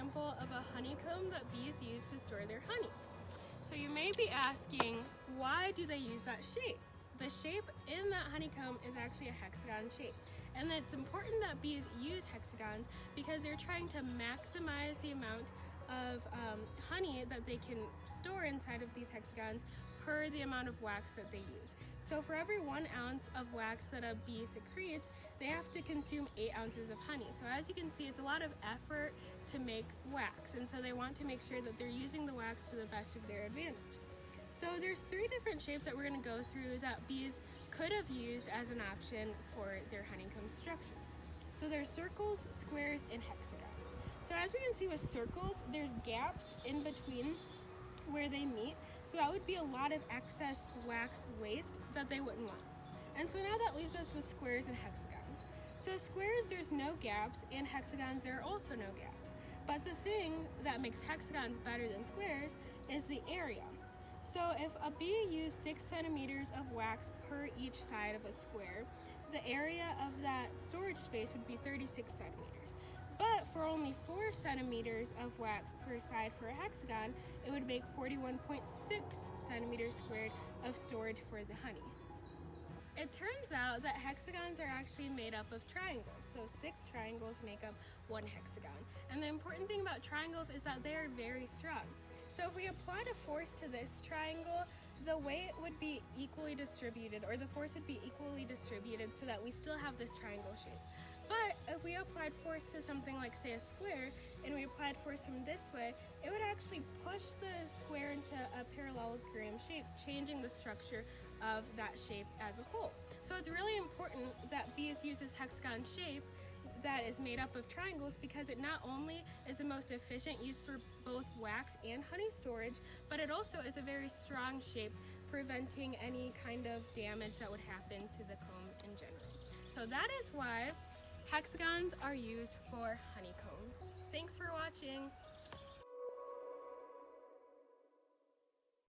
example of a honeycomb that bees use to store their honey. So you may be asking, why do they use that shape? The shape in that honeycomb is actually a hexagon shape. And it's important that bees use hexagons because they're trying to maximize the amount of honey that they can store inside of these hexagons per the amount of wax that they use. So for every 1 ounce of wax that a bee secretes, they have to consume 8 ounces of honey. So as you can see, it's a lot of effort to make wax, and so they want to make sure that they're using the wax to the best of their advantage. So there's 3 different shapes that we're going to go through that bees could have used as an option for their honeycomb structure. So there's circles, squares, and hexagons. So as we can see with circles, there's gaps in between where they meet. So that would be a lot of excess wax waste that they wouldn't want. And so now that leaves us with squares and hexagons. So squares, there's no gaps, and hexagons, there are also no gaps. But the thing that makes hexagons better than squares is the area. So if a bee used 6 centimeters of wax per each side of a square, the area of that storage space would be 36 centimeters. But for only 4 centimeters of wax per side for a hexagon, it would make 41.6 centimeters squared of storage for the honey. It turns out that hexagons are actually made up of triangles. So 6 triangles make up 1 hexagon. And the important thing about triangles is that they are very strong. So if we applied a force to this triangle, the weight would be equally distributed, or the force would be equally distributed so that we still have this triangle shape. But if we applied force to something like, say, a square, and we applied force from this way, it would actually push the square into a parallelogram shape, changing the structure of that shape as a whole. So it's really important that bees use this hexagon shape that is made up of triangles because it not only is the most efficient use for both wax and honey storage, but it also is a very strong shape, preventing any kind of damage that would happen to the comb in general. So that is why hexagons are used for honeycombs.